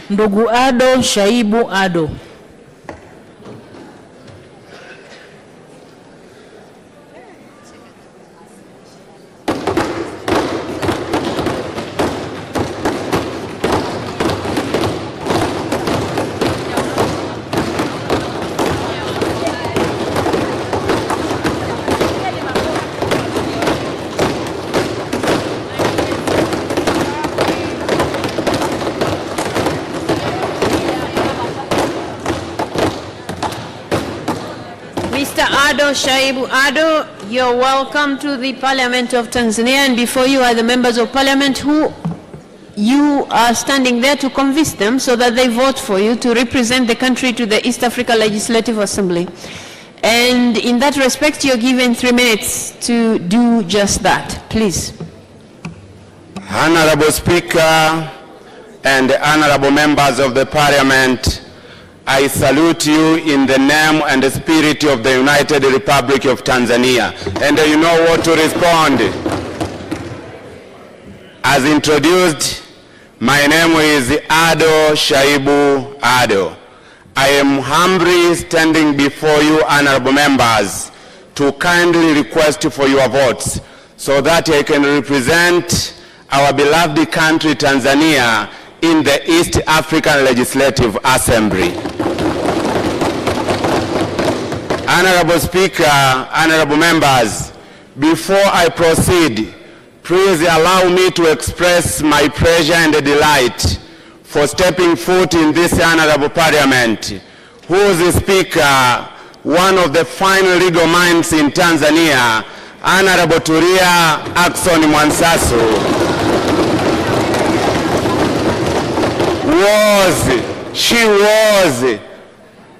Ndugu Ado Shaibu Ado. Ado Shaibu Ado, you're welcome to the Parliament of Tanzania, and before you are the members of Parliament who you are standing there to convince them so that they vote for you to represent the country to the East Africa Legislative Assembly. And in that respect, you're given 3 minutes to do just that. Please. Honorable Speaker and honorable members of the Parliament, I salute you in the name and the spirit of the United Republic of Tanzania. And you know what to respond. As introduced, my name is Ado Shaibu Ado. I am humbly standing before you, honorable members, to kindly request for your votes so that I can represent our beloved country, Tanzania, in the East African Legislative Assembly. Honorable Speaker, honorable members, before I proceed, please allow me to express my pleasure and delight for stepping foot in this honorable Parliament, whose Speaker, one of the fine legal minds in Tanzania, Honorable Tulia Ackson Mwansasu, was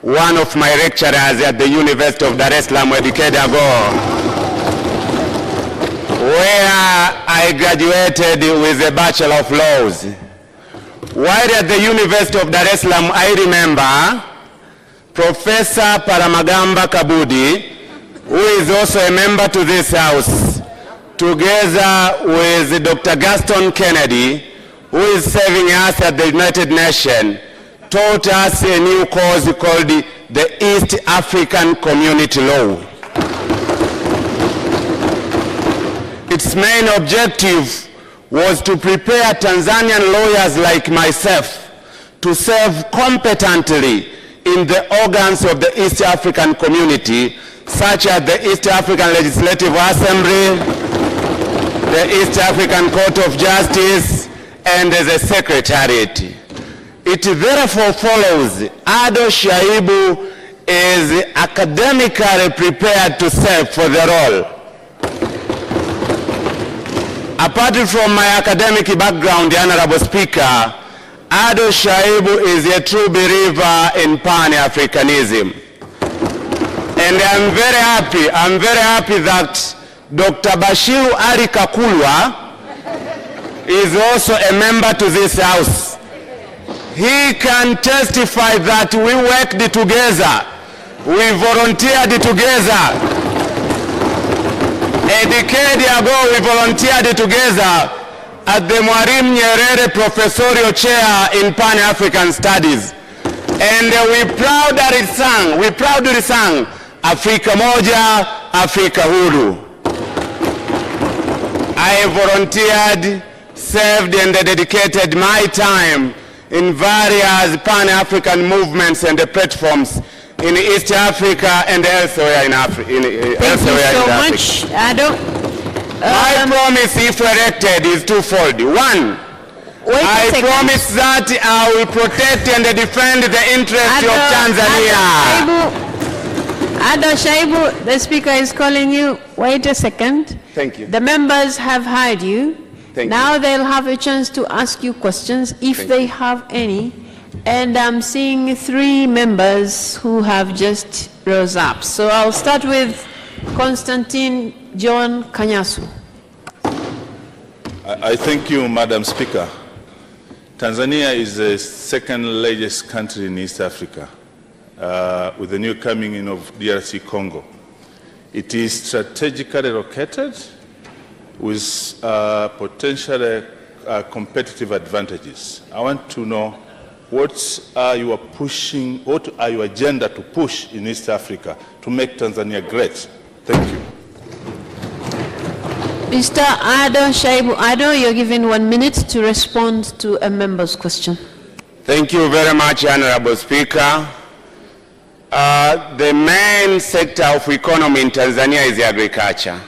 one of my lecturers at the University of Dar es Salaam a decade ago, where I graduated with a Bachelor of Laws. While at the University of Dar es Salaam, I remember Professor Paramagamba Kabudi, who is also a member to this House, together with Dr. Gaston Kennedy, who is serving us at the United Nations, taught us a new course called the East African Community Law. Its main objective was to prepare Tanzanian lawyers like myself to serve competently in the organs of the East African community, such as the East African Legislative Assembly, the East African Court of Justice, and the Secretariat. It therefore follows Ado Shaibu is academically prepared to serve for the role. Apart from my academic background, Honorable Speaker, Ado Shaibu is a true believer in Pan-Africanism. And I'm very happy that Dr. Bashiru Ali Kakulwa is also a member to this House. He can testify that we worked together, we volunteered together. A decade ago, we volunteered together at the Mwalimu Nyerere Professorial Chair in Pan-African Studies. And we proudly sang, Afrika Moja, Afrika Huru. I volunteered, served and dedicated my time in various Pan-African movements and platforms in East Africa and elsewhere in Africa. Thank you so much, Ado. My promise, if elected, is twofold. One, I promise that I will protect and defend the interest of Tanzania. Ado Shaibu, the Speaker is calling you. Wait a second. Thank you. The members have heard you. Now they'll have a chance to ask you questions if they have any. And I'm seeing 3 members who have just rose up. So I'll start with Constantine John Kanyasu. I thank you, Madam Speaker. Tanzania is the second largest country in East Africa, with the new coming in of DRC Congo. It is strategically located with potential competitive advantages. I want to know what are your agenda to push in East Africa to make Tanzania great? Thank you. Mr. Ado, Shaibu Ado, you're given 1 minute to respond to a member's question. Thank you very much, Honorable Speaker. The main sector of economy in Tanzania is agriculture.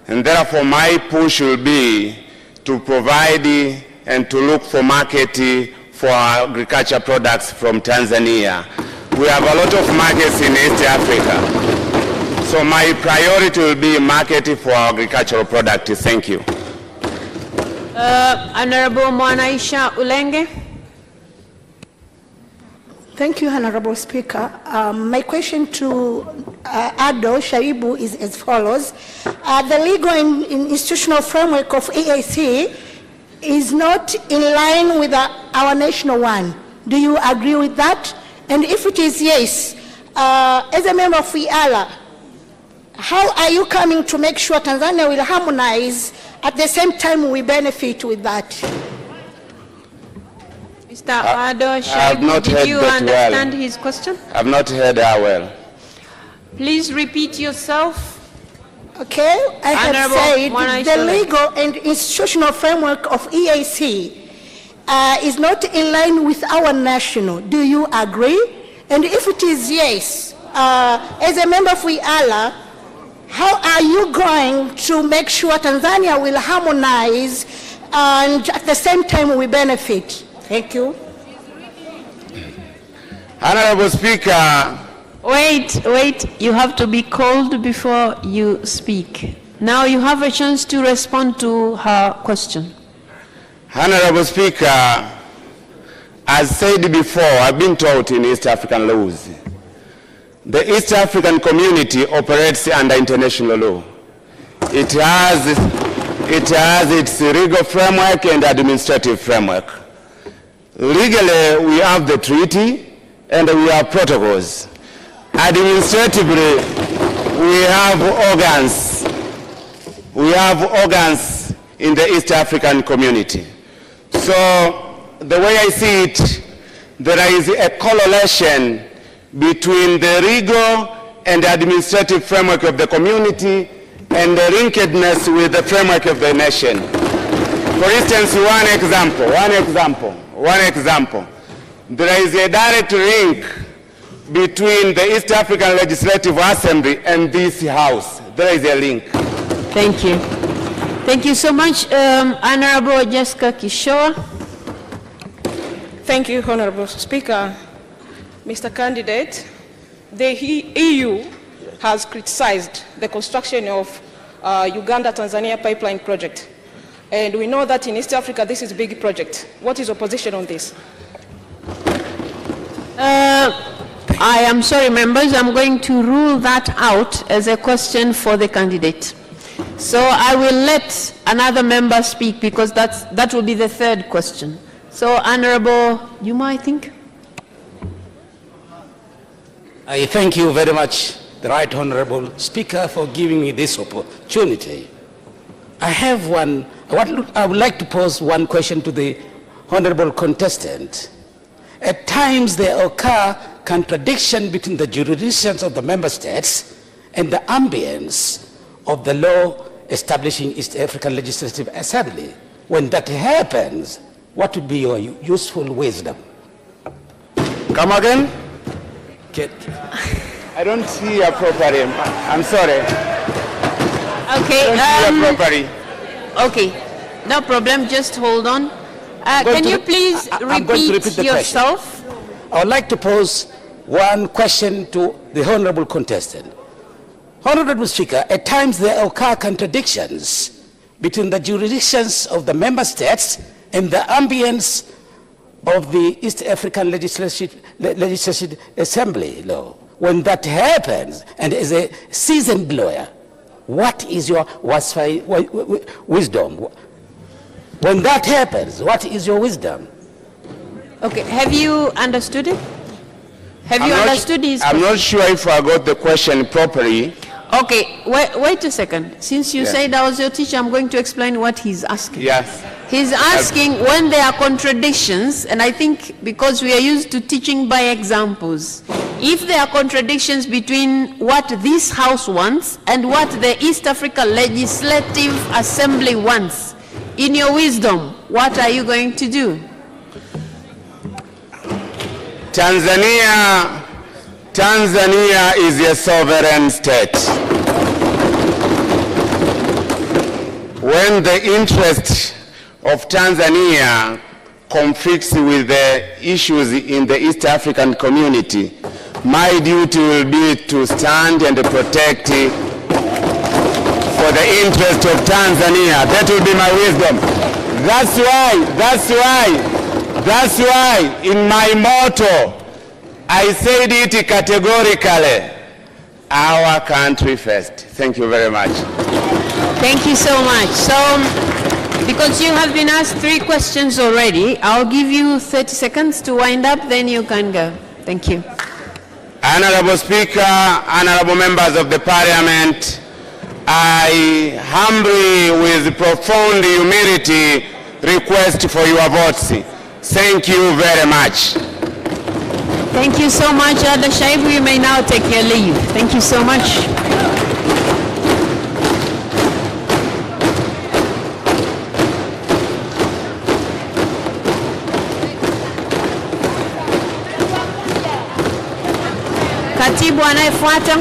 And therefore, my push will be to provide and to look for market for agriculture products from Tanzania. We have a lot of markets in East Africa. So my priority will be market for agricultural products. Thank you. Honorable Mwanaisha Ulenge. Thank you, Honorable Speaker. My question to Ado Shaibu is as follows. The legal and institutional framework of EAC is not in line with our national one. Do you agree with that? And if it is yes, as a member of IALA, how are you coming to make sure Tanzania will harmonize at the same time we benefit with that? Mr. Ado Shaibu, did you understand his question? I've not heard her well. Please repeat yourself. Okay, I have said the legal and institutional framework of EAC is not in line with our national. Do you agree? And if it is yes, as a member of IALA, how are you going to make sure Tanzania will harmonize and at the same time we benefit? Thank you. Honorable Speaker. Wait, you have to be called before you speak. Now you have a chance to respond to her question. Honorable Speaker, as said before, I've been taught in East African laws. The East African community operates under international law. It has its legal framework and administrative framework. Legally, we have the treaty and we have protocols. Administratively, we have organs. We have organs in the East African community. So, the way I see it, there is a correlation between the legal and administrative framework of the community and the linkedness with the framework of the nation. For instance, one example. There is a direct link between the East African Legislative Assembly and this House. There is a link. Thank you. Thank you so much. Honorable Jessica Kishoa. Thank you, Honorable Speaker. Mr. Candidate, the EU has criticized the construction of Uganda-Tanzania pipeline project. And we know that in East Africa, this is a big project. What is your position on this? I am sorry, members, I'm going to rule that out as a question for the candidate. So I will let another member speak because that will be the third question. So, Honorable Juma, I think. I thank you very much, the Right Honorable Speaker, for giving me this opportunity. I would like to pose one question to the Honorable contestant. At times there occur contradiction between the jurisdictions of the member states and the ambience of the law establishing East African Legislative Assembly. When that happens, what would be your useful wisdom? Come again? I don't see you properly. I'm sorry. Okay. Okay, no problem. Just hold on. Can you please repeat yourself? I would like to pose one question to the honorable contestant. Honorable Speaker, at times there occur contradictions between the jurisdictions of the member states and the ambience of the East African Legislative Assembly law. When that happens, and as a seasoned lawyer, what is your wisdom? When that happens, what is your wisdom? Okay, have you understood it? Have you understood his question? I'm not sure if I got the question properly. Okay, wait a second. Since you said I was your teacher, I'm going to explain what he's asking. Yes. He's asking when there are contradictions, and I think because we are used to teaching by examples, if there are contradictions between what this House wants and what the East Africa Legislative Assembly wants, in your wisdom, what are you going to do? Tanzania is a sovereign state. When the interest of Tanzania conflicts with the issues in the East African community, my duty will be to stand and protect for the interest of Tanzania. That will be my wisdom. That's why in my motto, I said it categorically, our country first. Thank you very much. Thank you so much. So, because you have been asked 3 questions already, I'll give you 30 seconds to wind up, then you can go. Thank you. Honorable Speaker, honorable members of the Parliament, I humbly, with profound humility, request for your votes. Thank you very much. Thank you so much, Ado Shaibu. You may now take your leave. Thank you so much. Katibu anayefuata.